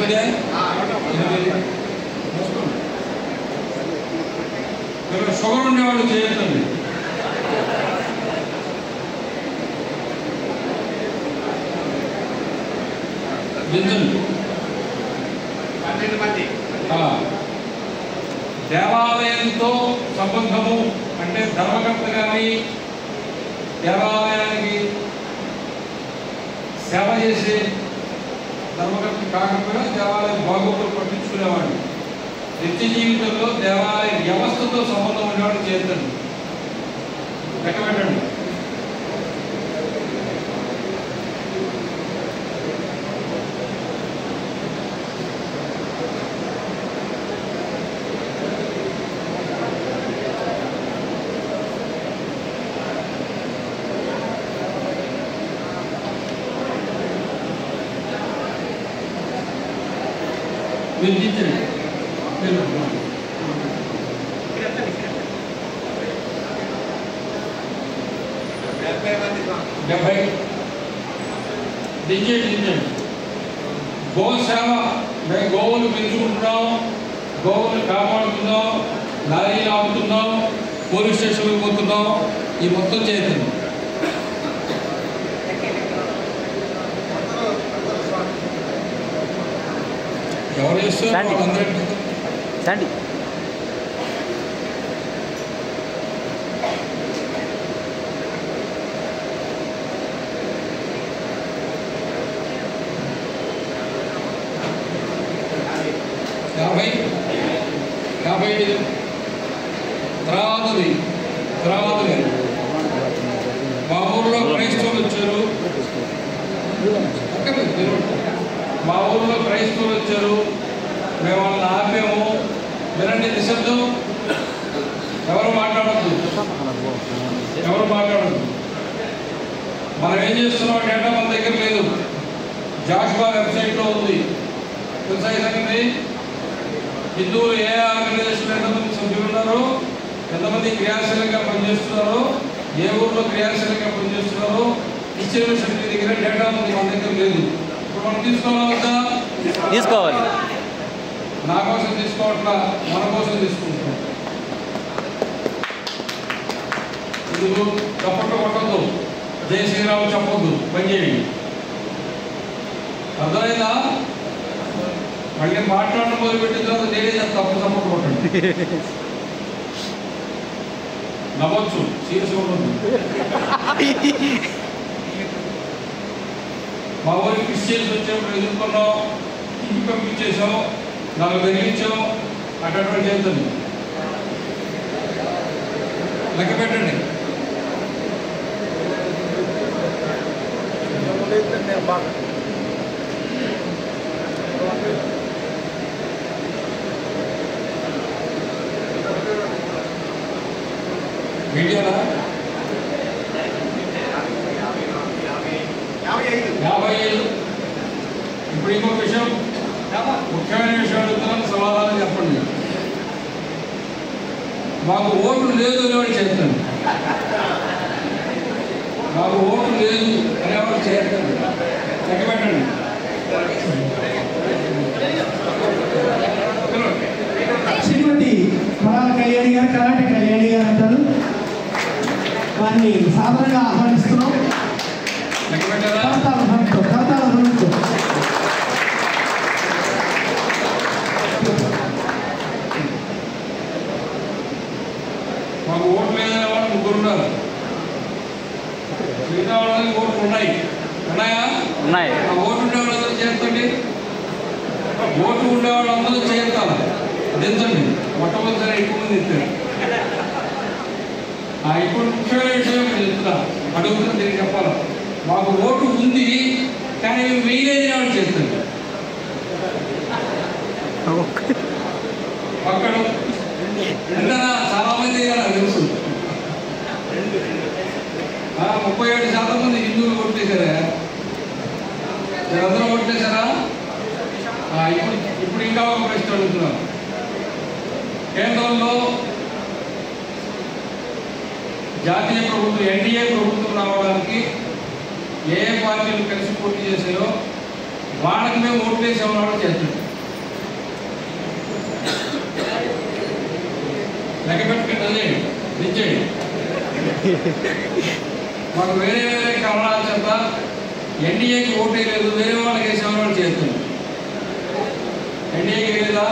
8 మీరు షుగర్ ఉండేవాళ్ళు చేయొద్దండి. దేవాలయంతో సంబంధము అంటే ధర్మకర్త కానీ దేవాలయానికి సేవ చేసే ధర్మకర్త కాకపోయినా దేవాలయం బాగోగులు పట్టించుకునేవాడు. నిత్య జీవితంలో దేవాలయ వ్యవస్థతో సంబంధం ఉండేవాడు చేద్దండి. లెక్క పెట్టండి. విధించండి. 70 దించండి. గోసేవ మేము గోవులు పెంచుకుంటున్నాం, గోవులు కాపాడుతున్నాం, లారీలు ఆపుతున్నాం, పోలీస్ స్టేషన్కి పోతున్నాం. ఈ మొత్తం చేయండి. ఎవరు చేస్తారు? అందరూ తర్వాత మా ఊళ్ళో క్రైస్తవులు వచ్చారు. మా ఊళ్ళో క్రైస్తవులు వచ్చారు, మేము వాళ్ళని ఆపాము. వినండి, నిశ్శబ్దం. ఎవరు మాట్లాడద్దు. మనం ఏం చేస్తున్నాం డేటా మన దగ్గర లేదు. జాషువా వెబ్సైట్లో ఉంది. తెలుసా ఈ సంగతి? హిందువులు ఏ ఆర్గనైజేషన్ ఎంతమంది సభ్యులు ఉన్నారో, ఎంతమంది క్రియాశీలంగా పనిచేస్తున్నారో, ఏ ఊళ్ళో క్రియాశీలంగా పనిచేస్తున్నారో ఇచ్చే విషయం మీ దగ్గర డేటా ఉంది, మన దగ్గర లేదు. ఇప్పుడు మనం తీసుకోవాలి. నా కోసం తీసుకోవట్లా, మన కోసం తీసుకుంటున్నాం. ఇది చప్పట్లు కొట్టద్దు, జై శ్రీరామ్ చెప్పొద్దు, పనిచేయండి. అర్థమైందా? మళ్ళీ మాట్లాడడం మొదలుపెట్టిన తర్వాత నేనే తప్పు చప్పట్లు కొట్టండి. నవ్వచ్చు, సీరియస్ ఉండదు. మా ఊరికి క్రిస్టియన్స్ వచ్చేప్పుడు ఎదుర్కొన్నాం, ఇంటికి పంపించేసాం, 4 తగిలించాం. అటువంటి చేద్దాం. లెక్క పెట్టండి. మీడియానా 55. ఇప్పుడు ఇంకొక విషయం, ముఖ్యమైన విషయం అడుగుతున్నాను, సమాధానం చెప్పండి. మాకు ఓటు లేదు అనేవాడు చేస్తాను. మాకు ఓటు లేదు అనేవాడు చేస్తాను. లెక్క పెట్టండి. శ్రీమతి కొడాల కళ్యాణి గారు, కరాటే కళ్యాణి గారు అంటారు. వారిని సాధారణంగా ఆహ్వానిస్తున్నాం. మాకు ఓట్లు లేదనే వాళ్ళు 3 ఉన్నారు. మిగతా వాళ్ళకి ఓట్లు ఉన్నాయా? ఆ ఓటు ఉండేవాళ్ళందరూ చేస్తండి. ఓటు ఉండేవాళ్ళందరూ చేస్తాను దించండి. మొట్టమొదటిసారి ఎక్కువ మంది ఇస్తారు. ఇప్పుడు ముఖ్యమైన విషయం చెప్తున్నా, అడుగుతున్నా, దీనికి చెప్పాలి. మాకు ఓటు ఉంది కానీ వేయలేదని వాళ్ళు చేస్తారు. అక్కడ ఎంతనా చాలా మంది నాకు తెలుసు. 37% మంది హిందువులు ఓట్లేశారా? మీరందరూ ఓట్లేశారా? ఇప్పుడు ఇంకా ఒక ప్రశ్న అడుగుతున్నాను. కేంద్రంలో జాతీయ ప్రభుత్వం, ఎన్డీఏ ప్రభుత్వం రావడానికి ఏ పార్టీలు కలిసి పోటీ చేశాయో వాళ్ళకి మేము ఓట్లు వేసేవాళ్ళు చేస్తాం. లెక్క పెట్టుకుంటుంది నిశ్చయం. మాకు వేరే వేరే కారణాల చేత ఎన్డీఏకి ఓటు వేయలేదు, వేరే వాళ్ళకి వేసేవాళ్ళు చేస్తాం. ఎన్డీఏకి వేయలేదా,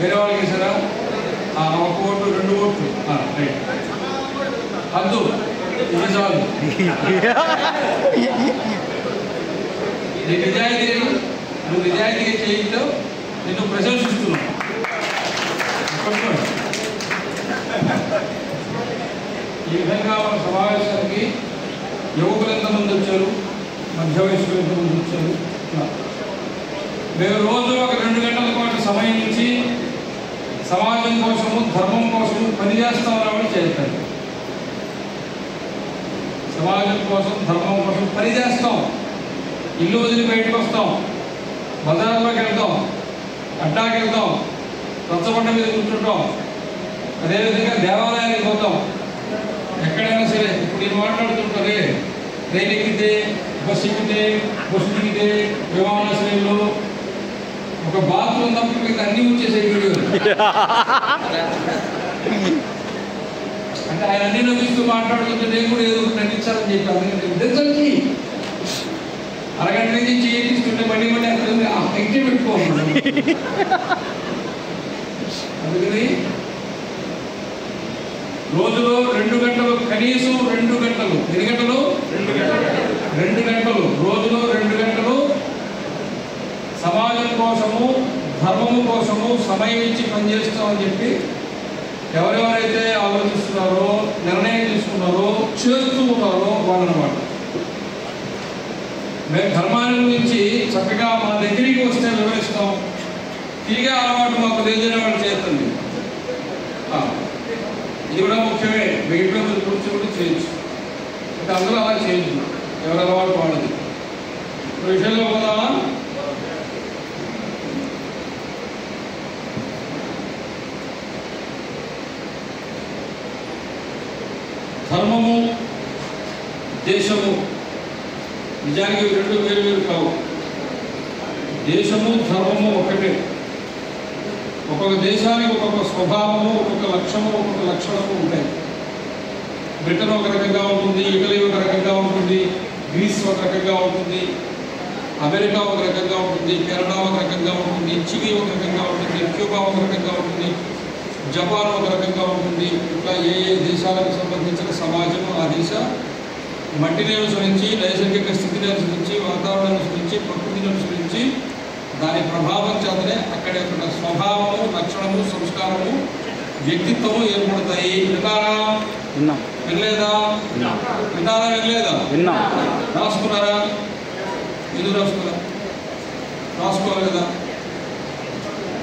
వేరే వాళ్ళకి వేసారా? ఒక ఓటు 2 ఓట్లు రైట్ అద్దు ఇది చాలు. నీ నిజాయితీ నువ్వు నిజాయితీగా చేయటం నిన్ను ప్రశంసిస్తున్నావు. ఈ విధంగా మన సమావేశానికి యువకులు ఎంతమంది వచ్చారు, మధ్య వయస్సులు ఎంతమంది వచ్చారు. మేము రోజు ఒక 2 గంటల పాటు సమయం నుంచి సమాజం కోసము ధర్మం కోసము పనిచేస్తామని చేస్తారు. సమాజం కోసం ధర్మం కోసం పనిచేస్తాం. ఇల్లు వదిలి బయటకు వస్తాం, బజార్లోకి వెళ్తాం, అడ్డాకి వెళ్తాం, రచ్చబండ మీద కూర్చుంటాం, అదేవిధంగా దేవాలయానికి పోతాం. ఎక్కడైనా సరే ఇప్పుడు నేను మాట్లాడుతుంటారే, ట్రైన్ ఎక్కితే, బస్సు ఎక్కితే, బస్సు దిగితే, విమానాశ్రయంలో ఒక బాత్రూమ్ తప్ప మీకు అన్నీ వచ్చేసే వీడియోలు. అంటే ఆయన అన్ని నవ్విస్తూ మాట్లాడుతుంటే నేను కూడా ఏదో ఒకటి నటించాలని చెప్పి అరగంట నుంచి చేయిస్తుంటే మళ్ళీ మళ్ళీ అక్కడ ఇంటి పెట్టుకోవాలి. అందుకని రోజులో 2 గంటలు, కనీసం 2 గంటలు, 2 గంటలు 2 గంటలు రోజులో 2 గంటలు సమాజం కోసము ధర్మము కోసము సమయం ఇచ్చి పనిచేస్తామని చెప్పి ఎవరెవరైతే ఆలోచిస్తున్నారో, నిర్ణయం తీసుకున్నారో, చేస్తూ ఉన్నారో వాళ్ళనమాట. మేము ధర్మాన్ని గురించి చక్కగా మా దగ్గరికి వస్తే వివరిస్తాం. తిరిగే అలవాటు మాకు లేదని వాళ్ళు చేస్తుంది. ఇది కూడా ముఖ్యమే. వెయిట్లో కూర్చొని కూడా చేయొచ్చు. అంటే అందరూ అలా చేయొచ్చు, ఎవరి అలవాటు వాళ్ళది. విషయంలో పోదామా? ధర్మము దేశము నిజానికి 2 వేరు వేరు కావు. దేశము ధర్మము ఒకటే. ఒక్కొక్క దేశానికి ఒక్కొక్క స్వభావము, ఒక్కొక్క లక్ష్యము, ఒక్కొక్క లక్షణము ఉంటాయి. బ్రిటన్ ఒక రకంగా ఉంటుంది, ఇటలీ ఒక రకంగా ఉంటుంది, గ్రీస్ ఒక రకంగా ఉంటుంది, అమెరికా ఒక రకంగా ఉంటుంది, కెనడా ఒక రకంగా ఉంటుంది, చిలీ ఒక రకంగా ఉంటుంది, క్యూబా ఒక రకంగా ఉంటుంది, జపాన్ ఒక రకంగా ఉంటుంది. ఇట్లా ఏ ఏ దేశాలకు సంబంధించిన సమాజం ఆ దేశ మట్టిని అనుసరించి, నైసర్గిక స్థితిని అనుసరించి, వాతావరణాన్ని అనుసరించి, ప్రకృతిని అనుసరించి దాని ప్రభావం చేతనే అక్కడ యొక్క స్వభావము, లక్షణము, సంస్కారము, వ్యక్తిత్వము ఏర్పడతాయి. విన్నారా? వినలేదా? విన్నారా? వినలేదా? రాసుకున్నారా? ఎందుకు రాసుకున్నారా? రాసుకోవాలి కదా.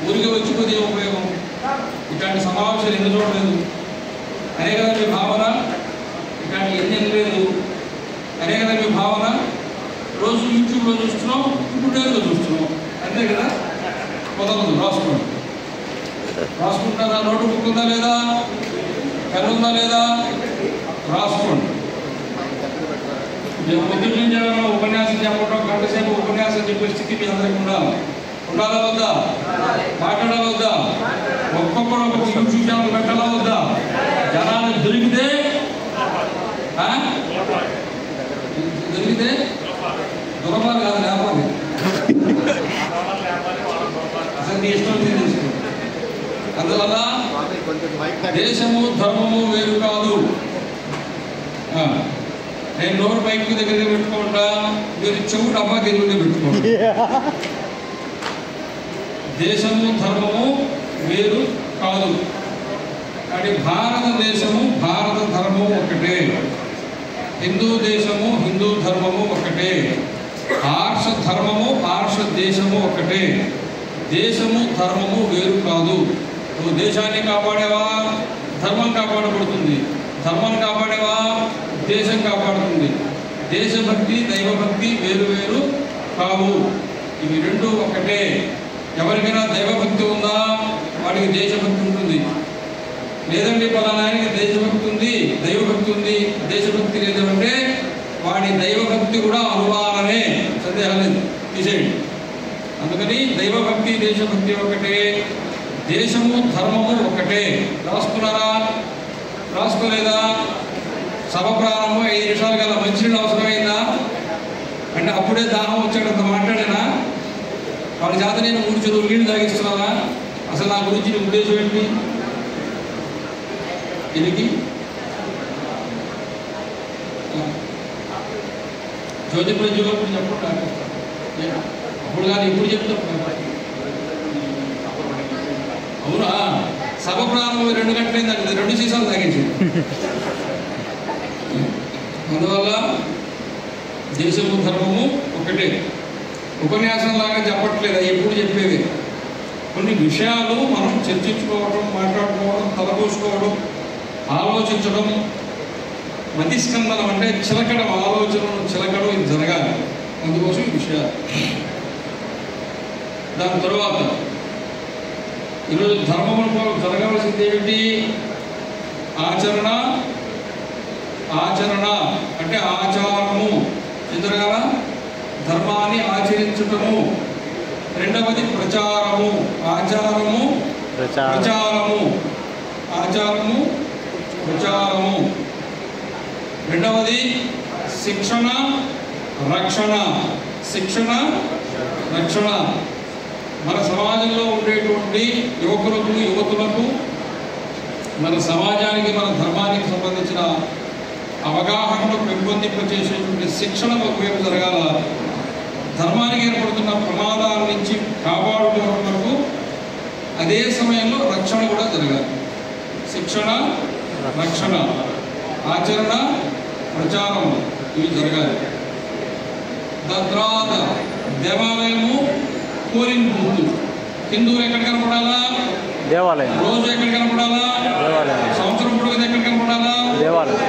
ఊరికి వచ్చిపోతే ఉపయోగం. ఇట్లాంటి సమావేశాలు ఎందుకు చూడలేదు అనే కదా మీ భావన. ఇట్లాంటి ఎన్ని లేదు అనే కదా మీ భావన. రోజు యూట్యూబ్లో చూస్తున్నాం, ట్విట్టర్లో చూస్తున్నాం, అంతే కదా. కుదరదు. రాసుకోండి. రాసుకుంటారా? నోటు బుక్ ఉందా లేదా? పెన్ ఉందా లేదా? రాసుకోండి. నేను పొద్దున్న నుంచి ఉపన్యాసం చెప్పడం, గంట సేపు ఉపన్యాసం చెప్పే స్థితి మీ అందరికీ ఉండాలి. ఉండాలా వద్దా? మాట్లాడాలా వద్దా? ఒక్కొక్కరు ఒక్కొక్క యూట్యూబ్ ఛానల్ పెట్టాలా వద్దా? జనాలు దొరికితే దొరపాలి కాదు, లేపాలి. అసలు నీ ఇష్టం తీసుకో. అందువల్ల దేశము ధర్మము వేరు కాదు. నేను నోరు బైక్ దగ్గర పెట్టుకోకుండా మీరు చెవు డబ్బాకి ఎదురుగా పెట్టుకోండి. దేశము ధర్మము వేరు కాదు. కానీ భారతదేశము, భారత ధర్మము ఒకటే. హిందూ దేశము, హిందూ ధర్మము ఒకటే. ఆర్ష ధర్మము, ఆర్ష దేశము ఒకటే. దేశము ధర్మము వేరు కాదు. నువ్వు దేశాన్ని కాపాడేవా, ధర్మం కాపాడబడుతుంది. ధర్మం కాపాడేవా, దేశం కాపాడుతుంది. దేశభక్తి, దైవభక్తి వేరు వేరు కావు. ఇవి 2 ఒకటే. ఎవరికైనా దైవభక్తి ఉందా, వాడికి దేశభక్తి ఉంటుంది. లేదండి పలానానికి దేశభక్తి ఉంది, దైవభక్తి ఉంది, దేశభక్తి లేదు అంటే వాడి దైవభక్తి కూడా అనుమానమే, సందేహం లేదు. తీసేయండి. కానీ దైవభక్తి దేశభక్తి ఒకటే, దేశము ధర్మము ఒకటే. రాసుకున్నారా? రాసుకోలేదా? సభ ప్రారంభం 5 నిమిషాలు గల మంచినీళ్ళు అవసరమైందా అంటే అప్పుడే దాహం వచ్చాడంత మాట్లాడేనా? వాళ్ళ చేత నేను 3 చెరువులు నీళ్ళు తాగిస్తున్నానా? అసలు నా గురించి నీ ఉద్దేశం ఏంటి? దీనికి జ్యోతి ప్రజలు చెప్పండి. అప్పుడు కానీ ఇప్పుడు చెప్తాం. అవునా? సభ ప్రారంభం 2 గంటలైందండి, 2 సీసాలు తాగించి. అందువల్ల దేశము ధర్మము ఒకటే. ఉపన్యాసం లాగా చెప్పట్లేదు, ఎప్పుడు చెప్పేవి. కొన్ని విషయాలు మనం చర్చించుకోవడం, మాట్లాడుకోవడం, తలపోసుకోవడం, ఆలోచించడం, మతిస్కందనం అంటే చిలకడం, ఆలోచనలు చిలకడం, ఇది జరగాలి. అందుకోసం ఈ విషయాలు. దాని తరువాత ఈరోజు ధర్మములు జరగవలసింది ఏమిటి? ఆచరణ. ఆచరణ అంటే ఆచారము ఎదురగల ధర్మాన్ని ఆచరించటము. రెండవది ప్రచారము. ఆచారము ప్రచారము, ఆచారము ప్రచారము. రెండవది శిక్షణ రక్షణ. శిక్షణ రక్షణ. మన సమాజంలో ఉండేటువంటి యువకులకు యువతులకు, మన సమాజానికి, మన ధర్మానికి సంబంధించిన అవగాహనను పెంపొందింపచేసేటువంటి శిక్షణ ఒకవైపు జరగాల. ధర్మానికి ఏర్పడుతున్న ప్రమాదాల నుంచి కాపాడుకోవడానికి అదే సమయంలో రక్షణ కూడా జరగాలి. శిక్షణ రక్షణ, ఆచరణ ప్రచారం, ఇవి జరగాలి. దాని తర్వాత దేవాలయము, పోలింగ్ బూత్. హిందువులు ఎక్కడ కనపడాలా? దేవాలయం. రోజు ఎక్కడ కనపడాలా? దేవాలయం. సంవత్సరం పొడుగుతా ఎక్కడ కనపడాలా? దేవాలయం.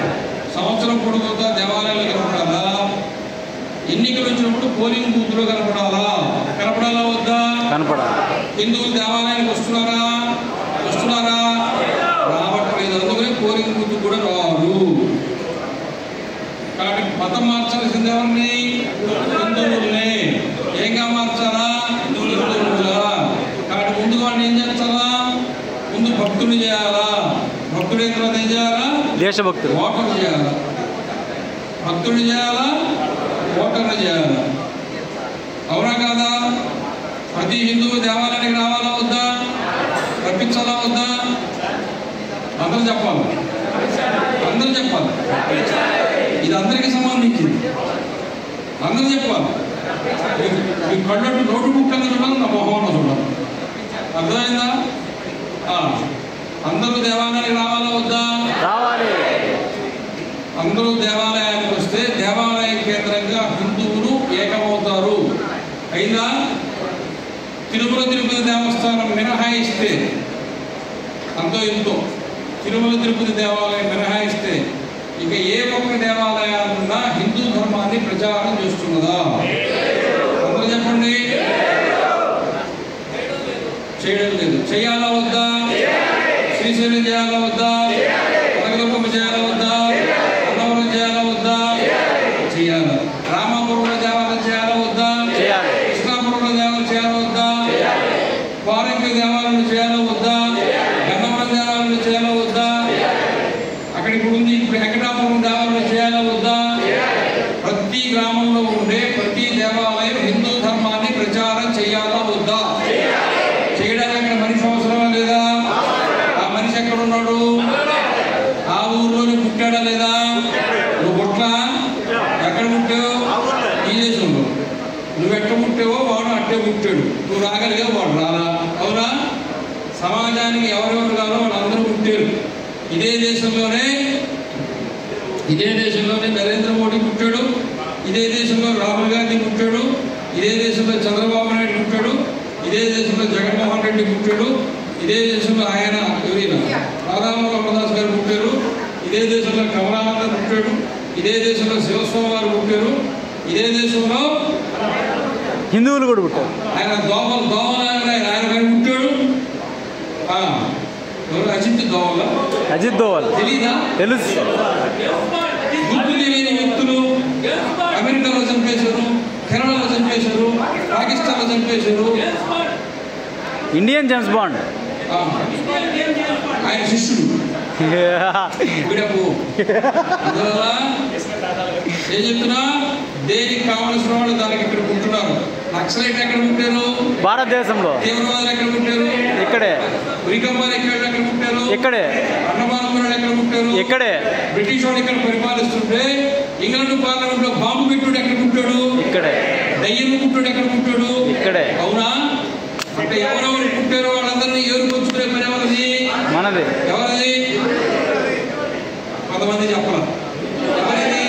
సంవత్సరం పొడుగుతా దేవాలయాలు కనపడాలా? ఎన్నికలు వచ్చినప్పుడు పోలింగ్ బూత్లో కనపడాలా? కనపడాలా వద్దా? కనపడాలి. హిందువులు దేవాలయానికి వస్తున్నారా? వస్తున్నారా? రావట్లేదు. అందుకని పోలింగ్ బూత్ కూడా రాదు. కాబట్టి మతం మార్చాల్సింది ఎవరిని? హిందువుల్ని. ఏంగా మార్చాలా? హిందువులుగా. కాబట్టి ముందు వాడిని ఏం చేస్తారా? ముందు భక్తులు చేయాలా? భక్తుడైన తర్వాత ఏం చేయాలా? దేశభక్తులు. ఓటర్లు చేయాలా? భక్తులు చేయాలా? ఓటర్లు చేయాలా? అవునా కాదా? ప్రతి హిందువు దేవాలయానికి రావాలా వద్దా? రప్పించాలా వద్దా? అందరూ చెప్పాలి. అందరూ చెప్పాలి. ఇది అందరికీ సంబంధించింది. అందరూ చెప్పాలి. మీ కళ్ళట్టు రోడ్డు ముక్కలు చూడాలి, నా మొహంలో చూడాలి. అర్థమైందా? అందరూ దేవాలయానికి రావాలా వద్దా? రావాలి. అందరూ దేవాలయానికి వస్తే దేవాలయ కేంద్రంగా హిందువులు ఏకమవుతారు. అయినా తిరుమల తిరుపతి దేవస్థానం మినహాయిస్తే, అంతో ఇంతో తిరుమల తిరుపతి దేవాలయం మినహాయిస్తే ఇక ఏ ఒక్క దేవాలయాలున్నా హిందూ ధర్మాన్ని ప్రచారం చేస్తున్నదా? అందరూ చెప్పండి. చేయడం లేదు. చేయాలా వద్దా? శ్రీశైలం చేయాలా వద్దా? కనకదుర్గమ్మ చేయాలా వద్దా? అన్నవరం చేయాలా వద్దా? చేయాలి. రామాపురంలో దేవాలయం చేయాలా వద్దా? కృష్ణాపురంలో దేవాలయం చేయాలా వద్దా? వారంకి దేవాలయం చేయాలా వద్దా? గన్నవరం దేవాలయం చేయాలా వద్దా? అక్కడ ఇప్పుడు ఉంది, ఇప్పుడు వెంకటాపురం దేవాలయం చేయాలా వద్దా? ప్రతి గ్రామంలో ఉండే ప్రతి దేవాలయం హిందూ ధర్మాన్ని ప్రచారం చేయాలా వద్దా? చేయడానికి అక్కడ మనిషి అవసరమా లేదా? ఆ మనిషి ఎక్కడ ఉన్నాడు? ఆ ఊర్లోనే పుట్టాడా లేదా? నువ్వు పుట్లా? ఎక్కడ పుట్టావు? ఈ దేశంలో. నువ్వు ఎక్కడ పుట్టావో వాడు అట్టే పుట్టాడు. నువ్వు రాగలిగా వాడు రాలా. అవునా? సమాజానికి ఎవరెవరు కాదో వాళ్ళందరూ పుట్టారు. ఇదే దేశంలోనే నరేంద్ర మోడీ పుట్టాడు. ఇదే దేశంలో రాహుల్ గాంధీ పుట్టాడు. ఇదే దేశంలో చంద్రబాబు నాయుడు పుట్టాడు. ఇదే దేశంలో జగన్మోహన్ రెడ్డి పుట్టాడు. ఇదే దేశంలో ఆయన ఎవరైనా రాధామోహన్ గారు పుట్టారు. ఇదే దేశంలో కమలానంద పుట్టాడు. ఇదే దేశంలో శివస్వామి వారు పుట్టారు. ఇదే దేశంలో హిందువులు కూడా పుట్టారు. ఆయన ఆయన పుట్టాడు. ఎవరు? అజిత్ దోవల్ తెలీదా? తెలుసు. గుర్తు తెలియని వ్యక్తులు అమెరికాలో చంపేశారు, కెనడాలో చంపేశారు, పాకిస్తాన్లో చంపేశారు. ఇండియన్ జేమ్స్ బాండ్ ఆయన శిష్యుడు వీడకు. అందువల్ల ఏం చెప్తున్నా, దేనికి కావలసిన వాళ్ళు దానికి ఇక్కడ పుట్టున్నారు. నక్సలైట్ ఎక్కడ పుట్టారు? భారతదేశంలో. తీవ్రవాదులు ఎక్కడ పుట్టారు? ఇక్కడే. ఉరికంబాలు ఎక్కడ పుట్టారు? ఇక్కడే. అన్నమానవులు ఎక్కడ పుట్టారు? ఇక్కడే. బ్రిటిష్ వాడు ఇక్కడ పరిపాలిస్తుంటే ఇంగ్లాండ్ పార్లమెంట్ లో బాంబు పెట్టుడు ఎక్కడ పుట్టాడు? ఇక్కడే. దయ్యం పుట్టాడు ఎక్కడ పుట్టాడు? ఇక్కడే. అవునా? అంటే ఎవరెవరు పుట్టారో వాళ్ళందరినీ ఏరుకొచ్చుకునే పని ఎవరిది? మనది. ఎవరిది? కొంతమంది చెప్పాల. ఎవరిది?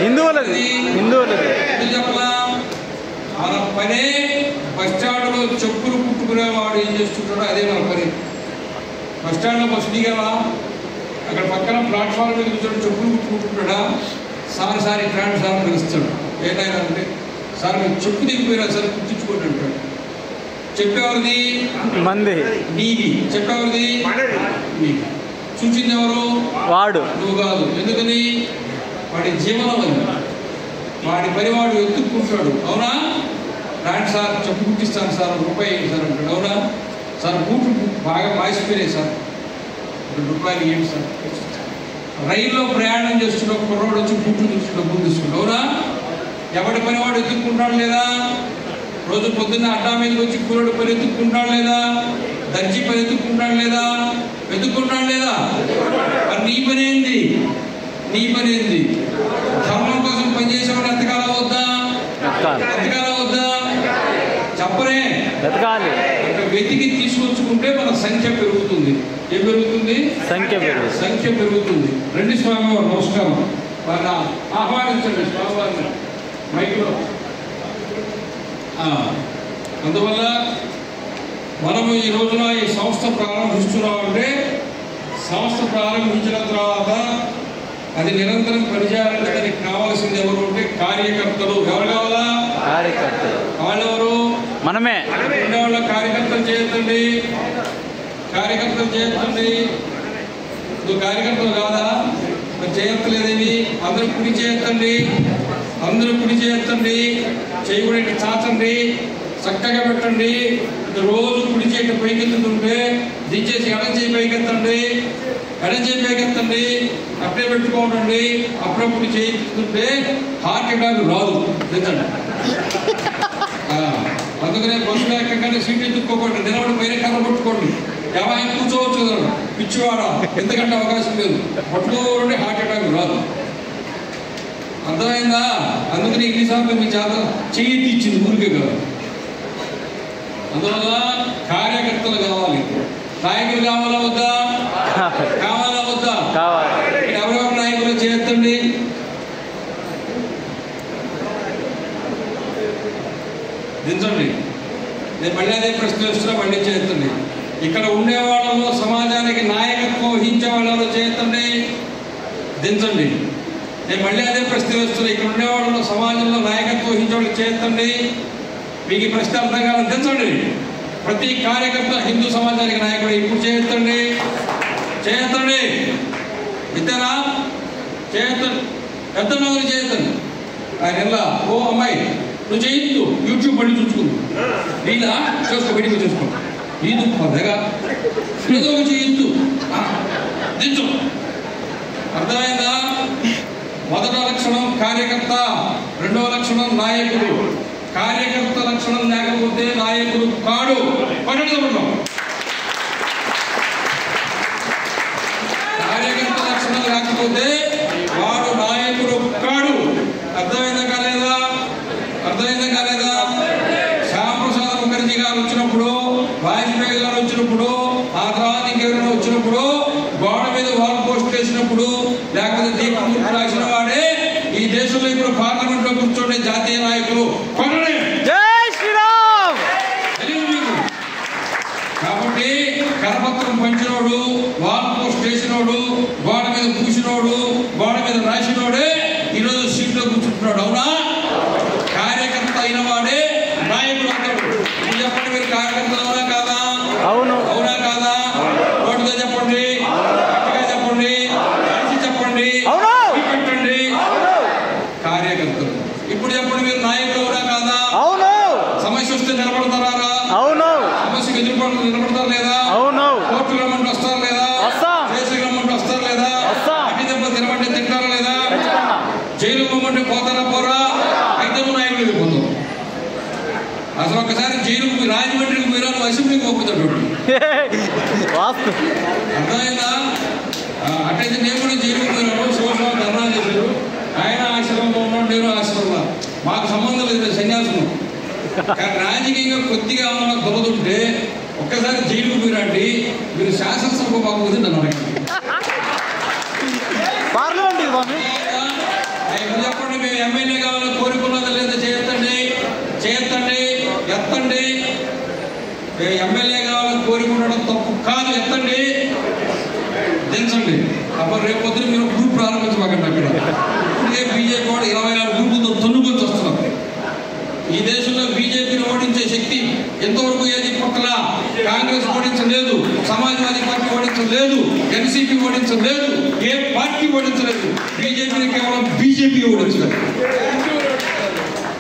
హిందువులది. హిందువులది. ఎందుకు చెప్పాలా? మన పనే బస్ స్టాండ్లో చెప్పులు కుట్టుకునేవాడు ఏం చేస్తుంటాడో అదే మన పని. బస్ స్టాండ్లో బస్సు దిగావా, అక్కడ పక్కన ప్లాట్ఫామ్ మీద కూర్చొని చెప్పులు కుట్టుకుంటున్నాడా, సారి ట్రాండ్ సార్ పిలుస్తాడు. ఏదైనా అంటే సార్ మీరు చెప్పు దిగిపోయినా సరే కుట్టించుకోండి అంటాడు. చెప్పేవారిది మంది, నీది. చెప్పేవారిది నీది. చూసింది ఎవరు? వాడు. నువ్వు కాదు. ఎందుకని? వాడి జీవనం అది. వాడి పని వాడు ఎత్తుక్కుంటాడు. అవునా? రాండి సార్ చెప్పు కుట్టిస్తాను సార్, రూపాయి సార్ అంటాడు. అవునా? సార్ బూట్లు బాగా మాసిపోయినాయి సార్, ₹2 ఏంటి సార్. రైల్లో ప్రయాణం చేస్తున్న కుర్రోడు వచ్చి బూట్లు తీసుకుని డబ్బులు తీసుకుంటాడు. అవునా? ఎవడి పని వాడు ఎత్తుక్కుంటాడు లేదా? రోజు పొద్దున్న అడ్డా మీదకి వచ్చి కూరడు పని ఎత్తుక్కుంటాడు లేదా? దర్జీ పని ఎత్తుక్కుంటాడు లేదా? ఎత్తుక్కుంటాడు లేదా? మరి నీ పని ఏంది? నీ పని ఏంది? ధర్మం కోసం పనిచేసేవాడు ఎంతకాలం అవుద్దా? ఎంతకాలం అవుద్దా? చెప్పరే. వెతకాలి. వెతికి తీసుకొచ్చుకుంటే మన సంఖ్య పెరుగుతుంది. ఏం పెరుగుతుంది? సంఖ్య పెరుగుతుంది. రండి స్వామివారు, నమస్కారం. వాళ్ళ ఆహ్వానించండి స్వామివారిని మైక్లో. అందువల్ల మనము ఈ రోజున ఈ సంస్థ ప్రారంభిస్తున్నామంటే, సంస్థ ప్రారంభించిన తర్వాత అది నిరంతరం పనిచేయాలంటే దానికి కావాల్సింది ఎవరు అంటే కార్యకర్తలు. ఎవరు కావాలా? కార్యకర్తలు. వాళ్ళెవరు? మనమే. ఉండేవాళ్ళ కార్యకర్తలు చేయొద్దండి, కార్యకర్తలు చేయొద్దండి. నువ్వు కార్యకర్తలు కాదా? మరి చేయక్కర్లేదేమి? అందరూ కుడి చేయొద్దండి, అందరూ కుడి చేయొద్దండి. చేయకుండా ఇట్లా చాచండి, చక్కగా పెట్టండి. రోజు కుడి చేయటం పైకెత్తుతుంటే దించేసి ఎడం చేయి పైకెత్తండి, ఎడం చేయి పైకెత్తండి, అట్టే పెట్టుకోండి. అప్పుడప్పుడు చేయిస్తుంటే హార్ట్ అటాక్ రాదు. దించండి. అందుకనే బస్సులో ఎక్కగానే సీట్ ఎత్తుక్కోకండి, నిలబడి పైన కర్ర పట్టుకోండి. ఎవరైనా కూర్చోవచ్చు కదా పిచ్చివాడ, ఎందుకంటే అవకాశం లేదు. పట్టుకోండి, హార్ట్ అటాక్ రాదు. అర్థమైందా? అందుకని ఇన్నిసార్లు మీ చేత చెయ్యి ఇచ్చింది, ఊరికే కాదు. అందువల్ల కార్యకర్తలు కావాలి, నాయకులు కావాలా వద్దా? కావాలా వద్దా? ఎవరెవరు నాయకులు చేస్తండి. దించండి. నేను మళ్ళీ అదే ప్రశ్న వేస్తున్నా, మళ్ళీ చేస్తండి. ఇక్కడ ఉండేవాళ్ళలో సమాజానికి నాయకత్వం వహించే వాళ్ళలో చేస్తండి, దించండి. నేను మళ్ళీ అదే ప్రశ్న వేస్తున్నా, ఇక్కడ ఉండేవాళ్ళలో సమాజంలో నాయకత్వం వహించే వాళ్ళు చేస్తండి. మీకు ఈ ప్రశ్న అర్థం కావాలని దించండి. ప్రతి కార్యకర్త హిందూ సమాజానికి నాయకుడు. ఇప్పుడు చేస్తండి, చేస్తండి. ఇద్దరా చేస్తండి, పెద్దవాళ్ళు చేస్తండి. ఆయన ఎలా? ఓ అమ్మాయి నువ్వు చేయొద్దు, యూట్యూబ్ పడి చూసుకుంది నీలా చేసుకో, బయటకు చేసుకో. నీదు పదగా ఏదో ఒక చేయొద్దు, దించు. అర్థమైందా? మొదట లక్షణం కార్యకర్త, రెండవ లక్షణం నాయకుడు. కార్యకర్త లక్షణం లేకపోతే నాయకుడు కాడు. పట్టణంలో కార్యకర్త లక్షణం లేకపోతే వాడు నాయకుడు కాడు. అర్థమైందా కాలేదా? అర్థమైందా కాలేదా? శ్యామప్రసాద్ ముఖర్జీ గారు వచ్చినప్పుడు, వాజ్పేయి గారు వచ్చినప్పుడు, ఆ తర్వాత ఇంకెవరైనా వచ్చినప్పుడు గోడ మీద వాల్ పోస్ట్ వేసినప్పుడు, లేకపోతే దీపమూర్తి రాసిన వాడే ఈ దేశంలో ఇప్పుడు పార్లమెంట్ లో కూర్చోండి జాతీయ నాయకులు. కాబట్టి కరపత్రం పంచినోడు, వాల్ పోస్ట్ వేసినోడు, గోడ మీద పూసినోడు, గోడ మీద రాసినోడే ఈరోజు సీట్లో కూర్చుంటున్నాడు. అవునా? కార్యకర్త అయిన వాడే నాయకుడు అంటాడు. చెప్పండి, మీరు కార్యకర్తలు అవునా కాదా? అవును. అవునా కాదా? నోటితో చెప్పండి, గట్టిగా చెప్పండి, కలిసి చెప్పండి, పెట్టండి. కార్యకర్తలు. ఇప్పుడు చెప్పండి, మీరు నాయకులు అవునా కాదా? అవును. ఇంకొకసారి జైలుకు రాజమండ్రికి పోయినా నువ్వు అసెంబ్లీకి పోతాడు. అర్థమైందా? అట్లయితే నేను కూడా జైలుకు పోయినాను, శివస్వామి ధర్నా చేశారు, ఆయన ఆశ్రమంలో ఉన్నాడు, నేను ఆశ్రమంలో, మాకు సంబంధం లేదు సన్యాసం. కానీ రాజకీయంగా కొద్దిగా ఏమన్నా దొరదుంటే ఒక్కసారి జైలుకు పోయినండి, మీరు శాసనసభ బాగుంది నన్ను అడగండి. చెప్పండి, మేము ఎమ్మెల్యే కావాలని కోరుకున్నదా లేదా? చేయొద్దండి, ఎత్తండి. ఎమ్మెల్యే కావాలని కోరుకుండడం తప్పు కాదు, ఎత్తండి, దించండి. అప్పుడు రేపు పొద్దున మీరు గ్రూప్ ప్రారంభించమాకండి. అక్కడ ఇదే బీజేపీ వాడు 24 గ్రూపులతో తొన్నుకొని వస్తున్నారు. ఈ దేశంలో బీజేపీని ఓడించే శక్తి ఎంతవరకు ఏది పక్కన కాంగ్రెస్ ఓడించలేదు, సమాజ్వాదీ పార్టీ ఓడించలేదు, ఎన్సీపీ ఓడించలేదు, ఏ పార్టీ ఓడించలేదు. బీజేపీని కేవలం బీజేపీ ఓడించలేదు.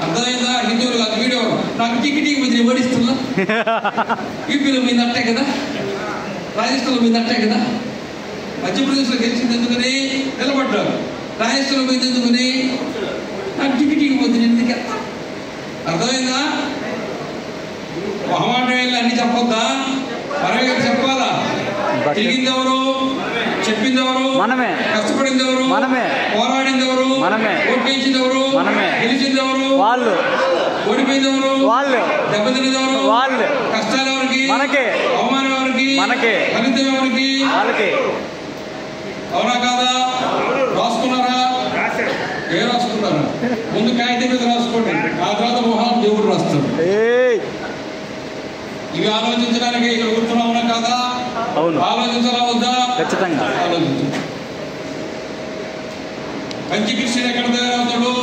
అర్థమైందా? హిందువులు కాదు. వీడియో నాకు టికెట్కి మీద ఓడిస్తున్నా. యూపీలో మీద అట్టే కదా, రాజస్థాన్లో మీద అట్టే కదా, మధ్యప్రదేశ్లో గెలిచింది ఎందుకని నిలబడ్డారు, రాజస్థాన్లో మీద ఎందుకని నాకు టికెట్కి పోతుంది ఎందుకు ఎత్తా? అర్థమైందా? మొహమాటం వెళ్ళి అన్ని చెప్పొద్దా? మనమే చెప్పాలా? తిరిగింది ఎవరు, చెప్పింది ఎవరు, మనమే. కష్టపడింది ఎవరు, మనమే. పోరాడింది ఎవరు, మనమే. ఓటేసింది ఎవరు, మనమే. గెలిచింది ఎవరు, వాళ్ళు. ఓడిపోయింది ఎవరు, వాళ్ళు. దెబ్బతిన్నది ఎవరు, వాళ్ళు. కష్టాలు ఎవరికి, మనకే. అవమానం ఎవరికి, మనకే. ఫలితం ఎవరికి, వాళ్ళకి. అవునా కాదా? రాసుకున్నారా? ఏ రాసుకున్నారా? ముందు కాగితం మీద రాసుకోండి, ఆ తర్వాత మొహాలు దేవుడు రాస్తాడు. ఇవి ఆలోచించడానికి ఇక్కడ కూర్చున్నావునా కాదా? అవును. ఆలోచించాలా వద్దా? ఖచ్చితంగా ఆలోచించండి. మంచి క్రిస్టియన్ ఎక్కడ తయారవుతాడు?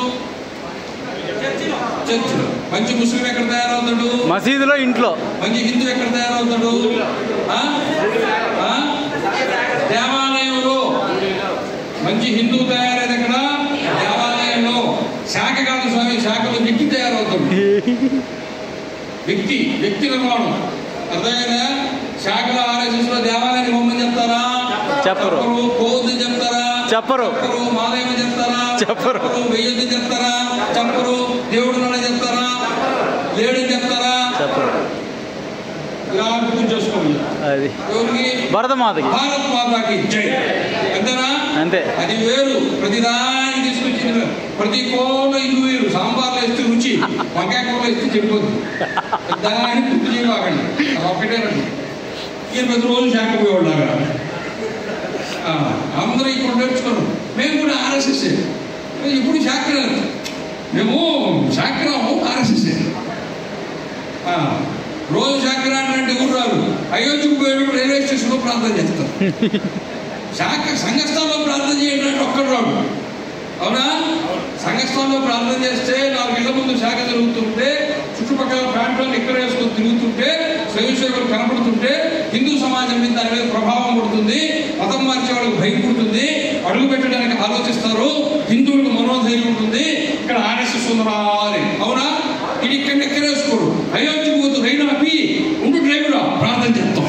చర్చిలో. మంచి ముస్లిం ఎక్కడ తయారవుతాడు? మసీదులో, ఇంట్లో. మంచి హిందూ ఎక్కడ తయారవుతాడు? దేవాలయంలో. మంచి హిందూ తయారైన ఎక్కడ? దేవాలయంలో. శాఖ కాదు స్వామి, శాఖలో వ్యక్తి తయారవుతాడు. వ్యక్తి నిర్మాణం. అర్థమైనా? శాఖలో ఆర్ఎస్ఎస్ లో దేవాలయానికి బొమ్మని చెప్తారా? చెప్పరు. కోద్దు చెప్తారా? చెప్పరు. మాలయం చెప్తారా? చెప్పరు. వెయ్యొద్దు చెప్తారా? చెప్పరు. దేవుడు నడ చెప్తారా? లేడని చెప్తారా? చెప్పరు. ఇలా పూజ చేసుకోండి. భారత మాతకి జై అంతేనా? అంతే. అది వేరు. ప్రతిదాన్ని తీసుకొచ్చి ప్రతి కోట ఇల్లు వేరు. సాంబార్లో వేస్తే రుచి, వంకాయ కూరలో వేస్తే చెడిపోతుంది. దాన్ని గుర్తు చేయకండి, అది ఒక్కటేనండి. ఈయన ప్రతి రోజు శాఖ పోయేవాళ్ళగా అందరూ ఇప్పుడు నేర్చుకున్నాం. మేము కూడా ఆర్ఎస్ఎస్, ఇప్పుడు శాఖరాము, మేము శాఖరాము ఆర్ఎస్ఎస్. రోజు శాఖరాన్ని అంటే ఊరు రాదు. అయోధ్యకు పోయేటప్పుడు రైల్వే స్టేషన్లో ప్రార్థన చేస్తారు. సంఘస్థానంలో ప్రార్థన చేయండి అంటే ఒక్కడు రాడు. అవునా? సంఘస్థానంలో ప్రార్థన చేస్తే 4 ఇళ్ల ముందు శాఖ జరుగుతుంటే, చుట్టుపక్కల ప్రాంతాలను ఇక్కడ వేసుకొని తిరుగుతుంటే, స్వయంసేవకులు కనపడుతుంటే హిందూ సమాజం మీద దాని మీద ప్రభావం పడుతుంది. మతం మార్చే వాళ్ళకి భయం పుడుతుంది. అడుగు పెట్టడానికి ఆలోచిస్తారు. హిందువులకు మనోధైర్యం ఉంటుంది. ఇక్కడ ఆర్ఎస్ఎస్ ఉందరా అని. అవునా? ఇది ఇక్కడ ఎక్కరేసుకోడు. అయోధ్యకు పోతూ రైలు ఆపి ఉండు డ్రైవరా ప్రార్థన చేస్తాం.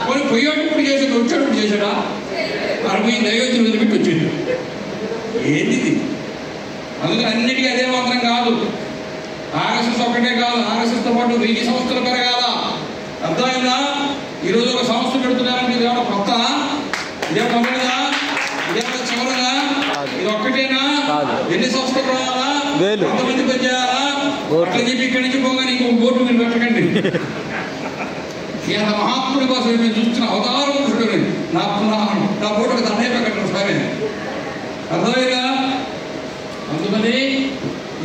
కొన్ని పోయేటప్పుడు చేసాడు, వచ్చేటప్పుడు చేశాడా? 60 అయోధ్య వదిలిపెట్టి వచ్చేది. ఏంది? అందుకని అన్నిటికీ అదే మాత్రం కాదు. ఆర్ఎస్ఎస్ ఒకటే కాదు, ఆర్ఎస్ఎస్తో పాటు 1000 సంస్థలు పెరగాల. అర్థమైందా? ఈరోజు ఒక సంస్థ పెడుతున్నారంటే ఇది ఏమైనా కొత్త? ఇదే మొదటిదా? ఇదేమైనా చివరగా? ఇది ఒక్కటేనా? ఎన్ని సంస్థలు రావాలా? ఎంతమంది పని చేయాలా? అట్లా చెప్పి ఇక్కడి నుంచి పోగానే ఇంకొక బోర్డు మీరు పెట్టకండి. ఈయన మహాత్ముడి కోసం నేను చూస్తున్న అవతార పురుషుడు. నా బోర్డుకి దండే పెట్టండి సరే. అర్థమైందా? అందుకని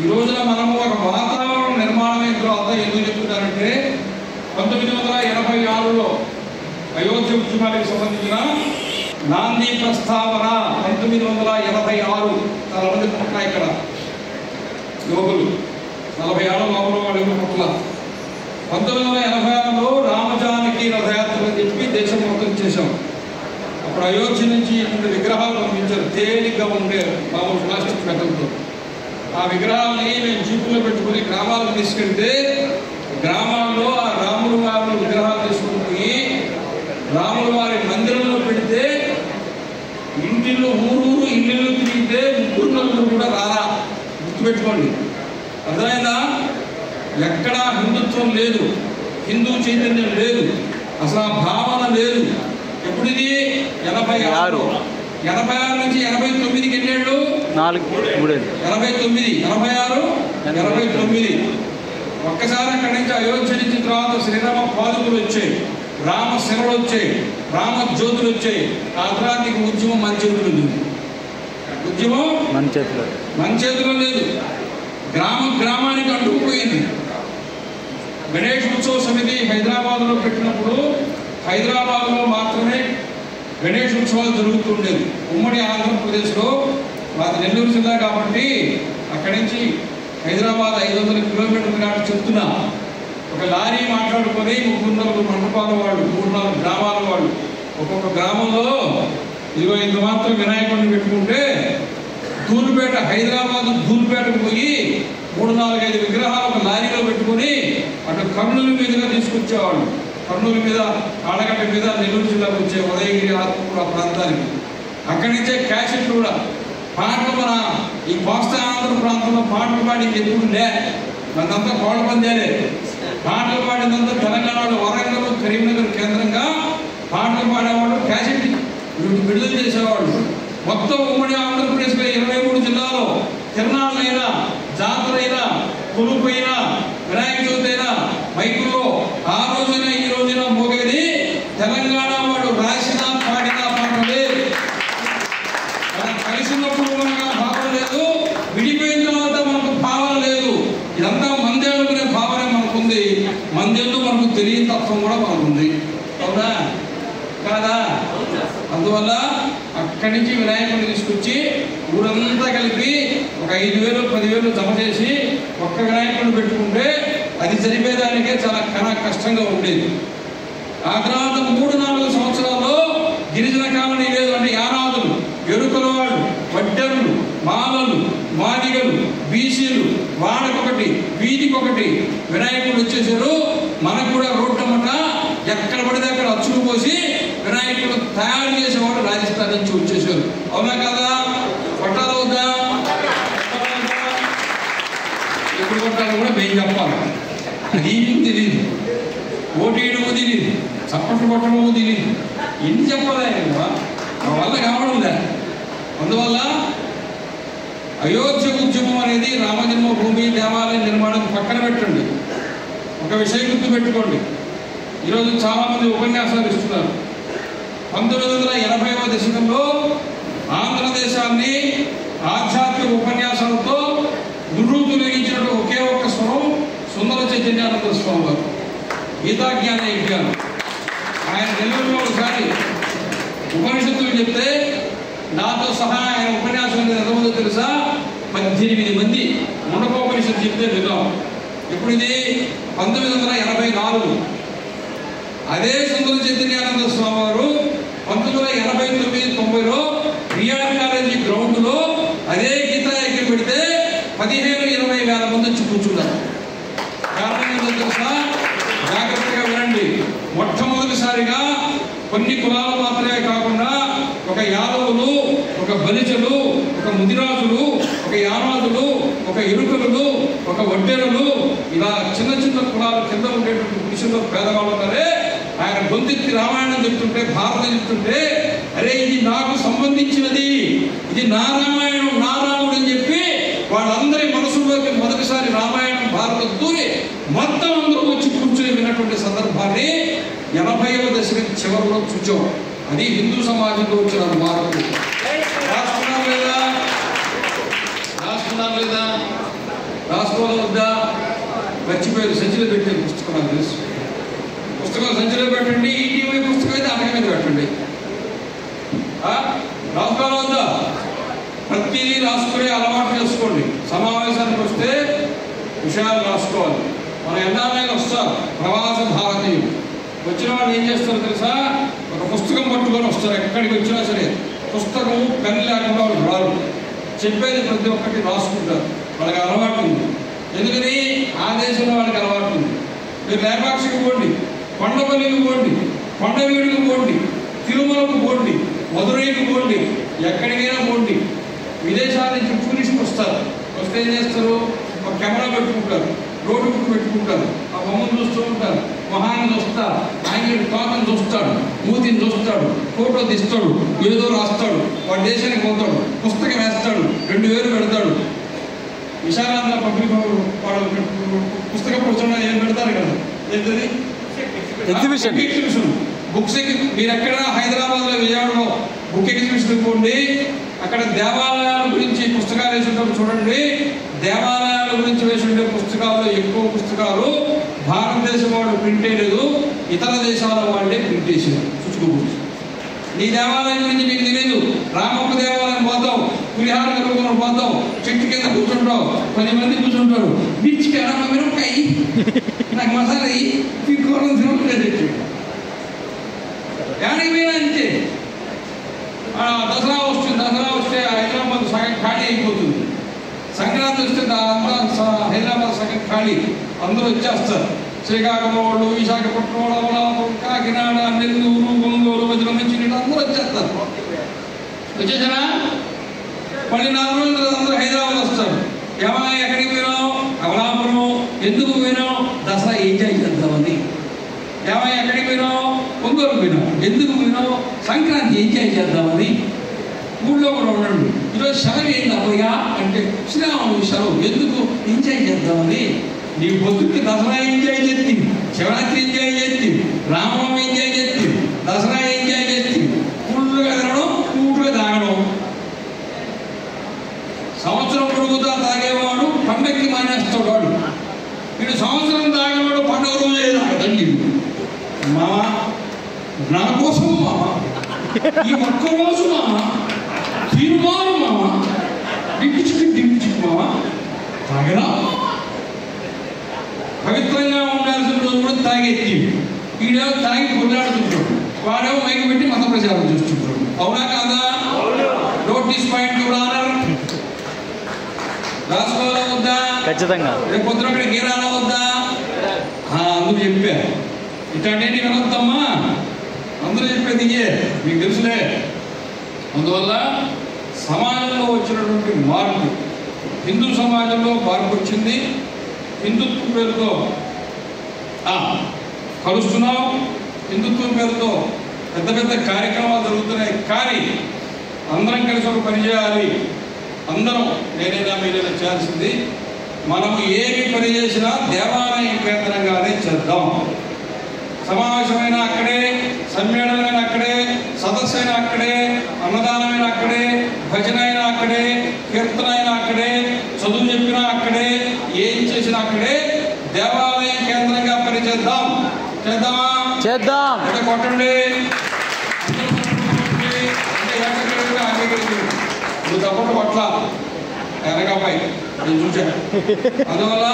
ఈ రోజున మనము ఒక వాతావరణ నిర్మాణం అయిన తర్వాత ఎందుకు చెప్తున్నారంటే 1986లో అయోధ్య ఉద్యమానికి సంబంధించిన నాంది ప్రస్తావన 1986. చాలా మంది పట్ల ఇక్కడ యువకులు 46 లోపల వాళ్ళు పట్ల 1986లో రామజానకి రథయాత్ర అని చెప్పి దేశం మొత్తం చేశాం. అప్పుడు అయోధ్య నుంచి 2 విగ్రహాలు పంపించారు. తేలిగ్గా ఉండే మామూలు ప్లాస్టిక్ మెటల్తో. ఆ విగ్రహాలని మేము జీపులో పెట్టుకుని గ్రామాలకు తీసుకెళ్తే, గ్రామాల్లో ఆ రాముల వారి విగ్రహాలు తీసుకుని రాముల వారి మందిరంలో పెడితే, ఇంటిలో ఊరు ఇల్లు తిరిగితే 3 కూడా రారా. గుర్తుపెట్టుకోండి. అర్థమైందా? ఎక్కడా హిందుత్వం లేదు, హిందూ చైతన్యం లేదు, అసలు ఆ భావన లేదు. ఎప్పుడిది 86 నుంచి 89కి ఎన్నేళ్ళు? 4 89, 86, 89. ఒక్కసారి అక్కడి నుంచి అయోధ్య నుంచి తర్వాత శ్రీరామ పాదుకులు వచ్చాయి, రామ శిరలు వచ్చాయి, రామ జ్యోతులు వచ్చాయి. ఆ తర్వాత ఉద్యమం మన చేతులు ఉంది. ఉద్యమం మన చేతిలో లేదు, గ్రామానికి అడ్డుకుపోయింది. గణేష్ ఉత్సవ సమితి హైదరాబాద్లో పెట్టినప్పుడు హైదరాబాద్లో మాత్రమే గణేష్ ఉత్సవాలు జరుగుతుండేది. ఉమ్మడి ఆంధ్రప్రదేశ్లో మాది నెల్లూరు జిల్లా కాబట్టి అక్కడి నుంచి హైదరాబాద్ 500 కిలోమీటర్ల నాటి చెప్తున్నా. ఒక లారీ మాట్లాడుకొని 300 మండపాల వాళ్ళు, 3-4 గ్రామాల వాళ్ళు, ఒక్కొక్క గ్రామంలో ఇదిగో ఇంత మాత్రం వినాయకుడిని పెట్టుకుంటే ధూళిపేట, హైదరాబాద్ ధూళిపేటకు పోయి 3-4-5 విగ్రహాలు ఒక లారీలో పెట్టుకుని అటు కర్నూలు మీదుగా తీసుకొచ్చేవాళ్ళు. కర్నూలు మీద, ఆడగడ్డ మీద నెల్లూరు జిల్లాకు వచ్చే ఉదయగిరి, ఆత్మకూరు ప్రాంతానికి. అక్కడి నుంచే క్యాసెట్లు కూడా పాటలు మన ఈ కోస్తా ఆంధ్ర ప్రాంతంలో పాటలు పాడింది ఎప్పుడు లే, మనంతా కోళ్ళ పందేలే. పాటలు పాడినంతా తెలంగాణలో వరంగల్, కరీంనగర్ కేంద్రంగా పాటలు పాడేవాళ్ళు, క్యాసెట్ విడుదల చేసేవాళ్ళు. మొత్తం ఉమ్మడి ఆంధ్రప్రదేశ్లో 23 జిల్లాలో తిరునాళ్ళైనా, జాతరైనా, కొలుపైనా, వినాయక చవితి అయినా మైకుల్లో ఆ రోజున ఈ రోజున మోగేది తెలంగాణ వాడు రాసిన పాడిన పాటలే. మనం కలిసినప్పుడు మనకు భావన లేదు, విడిపోయిన తర్వాత మనకు భావన లేదు. ఇదంతా మంది అనుకునే భావన మనకుంది, మందేందో మనకు తెలియని తత్వం కూడా మనకుంది. అవునా కాదా? అందువల్ల అక్కడి నుంచి వినాయకుడిని తీసుకొచ్చి ఊరంతా కలిపి ఒక 5,000, 10,000 జమ చేసి ఒక్క వినాయకుడిని పెట్టుకుంటే అది జరిపేదానికే చాలా కష్టంగా ఉండేది. ఆ తర్వాత 3-4 సంవత్సరాల్లో గిరిజన కాలనీ లేదు అంటే యానాదులు, ఎరుకల వాళ్ళు, వడ్డెర్లు, మాలలు, మాదిగలు, బీసీలు వాడకొకటి, వీధికొకటి వినాయకుడు వచ్చేసారు. మనకు కూడా రోడ్డమ్మట ఎక్కడ పడితే అక్కడ అచ్చులు పోసి వినాయకుడు తయారు చేసేవాడు రాజస్థాన్ నుంచి వచ్చేసారు. అవునా కదా? కొట్టాలి అవుతా? ఎప్పుడు కొట్టాలో కూడా మేము చెప్పాలి. అది తెలియదు, ఓటీయడము తెలియదు, చప్పట్లు కొట్టడము తెలియదు. ఎన్ని చెప్పాలి కదా, ఆ వల్ల కావడం లేదు. అందువల్ల అయోధ్య ఉద్యమం అనేది రామజన్మభూమి దేవాలయ నిర్మాణం పక్కన పెట్టండి. ఒక విషయం గుర్తుపెట్టుకోండి, ఈరోజు చాలామంది ఉపన్యాసాలు ఇస్తున్నారు. 1980వ దశకంలో ఆంధ్రదేశాన్ని ఆధ్యాత్మిక ఉపన్యాసాలతో దుర్రూతులగించిన ఒకే ఒక్క స్వరం సుందర చైతన్యానంద స్వామి వారు, గీతాజ్ఞాన యజ్ఞానం. ఆయన నెల్లూరులో ఒకసారి ఉపనిషత్తులు చెప్తే నాతో సహా ఆయన ఉపన్యాసం ఎంతమందో తెలుసా? 18 మంది ముండకోపనిషత్తు చెప్తే విన్నాం. ఇప్పుడు ఇది 1984. అదే సుందర చైతన్యానంద స్వామి వారు 1989-90లో రియాడ్ కాలేజీ గ్రౌండ్లో అదే గీతా యజ్ఞం పెడితే 15-20 వేల మంది వచ్చి కూర్చున్నారు. కారణం ఏంటో తెలుసా? జాగ్రత్తగా వినండి. మొట్టమొదటిసారిగా కొన్ని కులాలు మాత్రమే కాకుండా ఒక యాదవులు, ఒక బలిజలు, ఒక ముదిరాజులు, ఒక యానాదులు, ఒక ఎరుకలు, ఒక వడ్డెరలు, ఇలా చిన్న చిన్న కులాలు కింద ఉండేటువంటి పురుషుల్లో పేదవాళ్ళు ఉన్నారే. ఆయన గొంతెత్తి రామాయణం చెప్తుంటే, భారతం చెప్తుంటే, అరే ఇది నాకు సంబంధించినది, ఇది నా రామాయణం, నా రాముడు అని చెప్పి వాళ్ళందరి మనసులోకి మొదటిసారి రామాయణం, భారతం దూరి మొత్తం అందరూ వచ్చి కూర్చొని విన్నటువంటి సందర్భాన్ని 80వ దశకం చివరిలో చూచాం. అది హిందూ సమాజంలో వచ్చిన మార్పు. రాసుకున్నాం లేదా? రాసుకోవాలి వద్దా? మర్చిపోయారు. సంచిలో పెట్టారు పుస్తకం. నాకు తెలుసు. పుస్తకం సంచిలో పెట్టండి. ఈటీవీ పుస్తకం అయితే అటక మీద పెట్టండి. రాసుకోవాలి వద్దా? ప్రతిదీ రాసుకునే అలవాటు చేసుకోండి. సమావేశానికి వస్తే విషయాలు రాసుకోవాలి. మన ఎన్నాళ్ళైనా వస్తారు ప్రవాస భారతీయులు. వచ్చిన వాళ్ళు ఏం చేస్తారో తెలుసా? ఒక పుస్తకం పట్టుకొని వస్తారు. ఎక్కడికి వచ్చినా సరే పుస్తకం, పెన్ లేకుండా వాళ్ళు రారు. చెప్పేది ప్రతి ఒక్కటి రాసుకుంటారు. వాళ్ళకి అలవాటు ఉంది. ఎందుకని? ఆ దేశంలో వాళ్ళకి అలవాటు ఉంది. మీరు లేపాక్షికి పోండి, కొండపల్లికి పోండి, కొండవీడికి పోండి, తిరుమలకు పోండి, మధురైకి పోండి, ఎక్కడికైనా పోండి. విదేశాల నుంచి టూరిస్టులు వస్తారు. వస్తే ఏం చేస్తారు? ఒక కెమెరా పెట్టుకుంటారు. రోడ్డు పుట్టు పెట్టుకుంటారు, ఆ బొమ్మను చూస్తూ ఉంటారు, మొహాన్ని చూస్తారు, ఆయన తోకను చూస్తాడు, మూతిని చూస్తాడు, ఫోటో తీస్తాడు, ఏదో రాస్తాడు, వాడు దేశానికి పోతాడు, పుస్తకం వేస్తాడు, 2000 పెడతాడు. విశాలాంధ్ర పబ్లిక్ వాడు పుస్తక ప్రచురణ ఏం పెడతారు కదా, ఏంటది ఎగ్జిబిషన్. బుక్స్ మీరు ఎక్కడ హైదరాబాద్లో విజయవాడలో బుక్ ఎగ్జిబిషన్ పోండి, అక్కడ దేవాలయాల గురించి పుస్తకాలు వేసి ఉంటారు చూడండి. దేవాలయాల గురించి వేసి ఉండే పుస్తకాల్లో ఎక్కువ పుస్తకాలు భారతదేశం వాడు ప్రింట్ లేదు, ఇతర దేశాల వాళ్ళే ప్రింట్ చేశారు. చూసుకోవచ్చు. నీ దేవాలయం గురించి నీకు తెలియదు. రామప్ప దేవాలయం పోతాం, పులిహార కలుపుకొని పోతాం, చెట్టు కింద కూర్చుంటావు, 10 మంది కూర్చుంటారు. మిర్చికి అడమ్మ మిరపకాయ, నాకు మసాలా కూరలు తినట్లేదు. యాడికి పోయినా అంతే. దసరా వస్తే హైదరాబాద్ సగం ఖాళీ అయిపోతుంది. సంక్రాంతి వస్తే అంతా హైదరాబాద్ సగం ఖాళీ, అందరూ వచ్చేస్తారు. శ్రీకాకుళం వాళ్ళు, విశాఖపట్నం వాళ్ళు, అమలాపురం, కాకినాడ, నెల్లూరు, ఒంగోలు, వజ్రం నుంచి అందరూ వచ్చేస్తారు. వచ్చేసారా? మళ్ళీ 4 రోజులు అందరూ హైదరాబాద్ వస్తారు. ఏమైనా ఎక్కడికి పోయినావు? అమలాపురం. ఎందుకు పోయినావు? దసరా ఎంజాయ్ చేద్దామని. ఏమైనా ఎక్కడికి పోయినావు? ఒంగోలు పోయినావు. ఎందుకు పోయినావు? సంక్రాంతి ఎంజాయ్ చేద్దామని. ఊళ్ళో కూడా ఉండండి. ఈరోజు సెలవు ఏంటి అబ్బయ్యా అంటే శ్రీరాముడు సెలవు. ఎందుకు? ఎంజాయ్ చేద్దామని. నీ పొద్దుకి దసరా ఎంజాయ్ చేస్తే, శివరాత్రి ఎంజాయ్ చేస్తే, రామనవమి ఎంజాయ్ చేస్తే, దసరా ఎంజాయ్ చేస్తే, ఊళ్ళోగా తినడం, ఊళ్ళో తాగడం. సంవత్సరం పొడుగుతా తాగేవాడు పండగకి మానేస్తాడు. వాడు వీడు సంవత్సరం తాగేవాడు పండుగ రోజే తాగదండి. మామ నా కోసం మామ, ఈ ఒక్కరోజు మామ, తీర్మానం మామ, దిక్కు మామ తాగరా. పవిత్రంగా ఉండాల్సిన రోజు కూడా తాగెత్తి, ఈడేమో తాగి కొట్లాడుతుంటాడు, వాడేమో మైకి పెట్టి మత ప్రచారం చేస్తుంటాడు. అవునా కాదా? నోటీస్ పాయింట్ రాసుకోవాలా వద్దా? ఖచ్చితంగా. రేపు పొద్దున అక్కడ గీరాలా వద్దా? అందరూ చెప్పారు. ఇట్లాంటి వినొద్దమ్మా, అందరూ చెప్పేది ఇయే, మీకు తెలుసులే. అందువల్ల సమాజంలో వచ్చినటువంటి మార్పు, హిందూ సమాజంలో మార్పు వచ్చింది. హిందుత్వం పేరుతో కలుస్తున్నాం, హిందుత్వం పేరుతో పెద్ద పెద్ద కార్యక్రమాలు జరుగుతున్నాయి. కానీ అందరం కలిసి ఒక పని చేయాలి. అందరం నేనైనా మీరైనా చేయాల్సింది, మనము ఏమి పని చేసినా దేవాలయం కేంద్రంగానే చేద్దాం. సమావేశమైన అక్కడే, సమ్మేళనమైన అక్కడే, సదస్సు అయినా అక్కడే, అన్నదానమైన అక్కడే, భజన అయినా అక్కడే, కీర్తన అయినా అక్కడే, చదువు చెప్పినా అక్కడే, ఏం చేసినా అక్కడే దేవాలయం కేంద్రంగా పని చేద్దాం. చేద్దామా? చేద్దాం. అంటే కొట్టండి, నువ్వు తప్పకుండా కొట్ల వెనకపై నేను చూశాను. అందువల్ల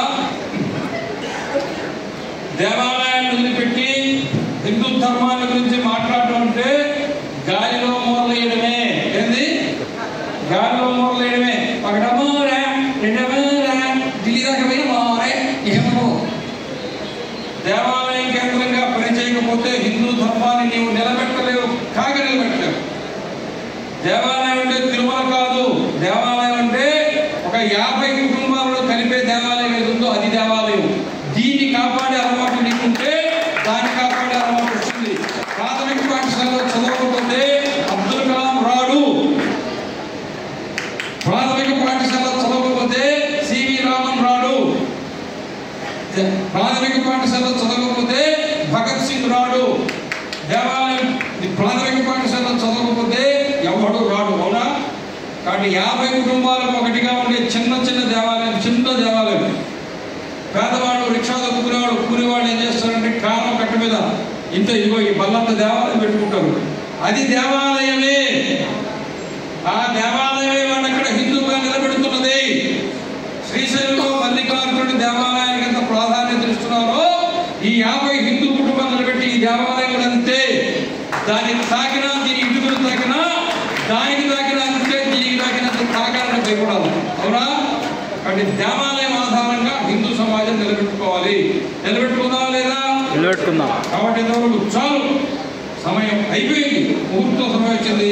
దేవాలయాన్ని వదిలిపెట్టి హిందూ ధర్మాల గురించి మాట్లాడటం అంటే గాలిలో మూరలేయడమే. ఏంది? గాలిలో మూరలేయడమే. ఒకటమోరా, రెండమోరా, ఢిల్లీ దాకా పోయి మోరే ఏమో. దేవాలయం కేంద్రంగా పనిచేయకపోతే హిందూ ధర్మాన్ని నీవు నిలబెట్టలేవు, నిలబెట్టలేవు. దేవాలయం అంటే తిరుమల కాదు. దేవాలయం అంటే ఒక 50 కుటుంబాలను కలిపే దేవాలయం ఏదుందో అది దేవాలయం. దీన్ని కాపాడే అలవాటు నీకుంటే దాన్ని కాపాడే అలవాటు వస్తుంది. ప్రాథమిక పాఠశాలలో చదవకపోతే అబ్దుల్ కలాం రాడు. ప్రాథమిక పాఠశాల చదవకపోతే సివి రామన్ రాడు. ప్రాథమిక పాఠశాల చదవకపోతే భగత్ సింగ్ రాడు. దేవాలయం ప్రాథమిక పాఠశాల చదవకపోతే ఎవడు రాడు. అవునా? కాబట్టి 50 కుటుంబాలకు ఒకటిగా ఉండే చిన్న చిన్న దేవాలయం, చిన్న దేవాలయం. పేదవాడు రిక్షా దొక్కునేవాడు, కూలివాడు ఏం చేస్తారంటే కారణం కట్ట మీద ఇంత ఇదిగో ఈ బల్లంత దేవాలయం పెట్టుకుంటారు. అది దేవాలయమే. ఆ దేవాలయమే వాడు అక్కడ హిందువుగా నిలబెడుతున్నది. శ్రీశైలంలో మల్లికార్జునుడి దేవాలయానికి ఎంత ప్రాధాన్యత ఇస్తున్నారో ఈ 50 హిందూ కుటుంబాలు నిలబెట్టి ఈ దేవాలయం కూడా అంతే. దానికి తాకినా, దీని ఇంటికి తాకినా, దానికి తాకినా అంతే, దీనికి తాకినంత తాకాలని భయపడాలి. అవునా? కాబట్టి దేవాలయం ఆధారంగా హిందూ సమాజం నిలబెట్టుకోవాలి. నిలబెట్టుకుందామా లేదా? నిలబెట్టుకుందాం. కాబట్టి చాలు, సమయం అయిపోయింది, ముహూర్తం సమయం వచ్చింది.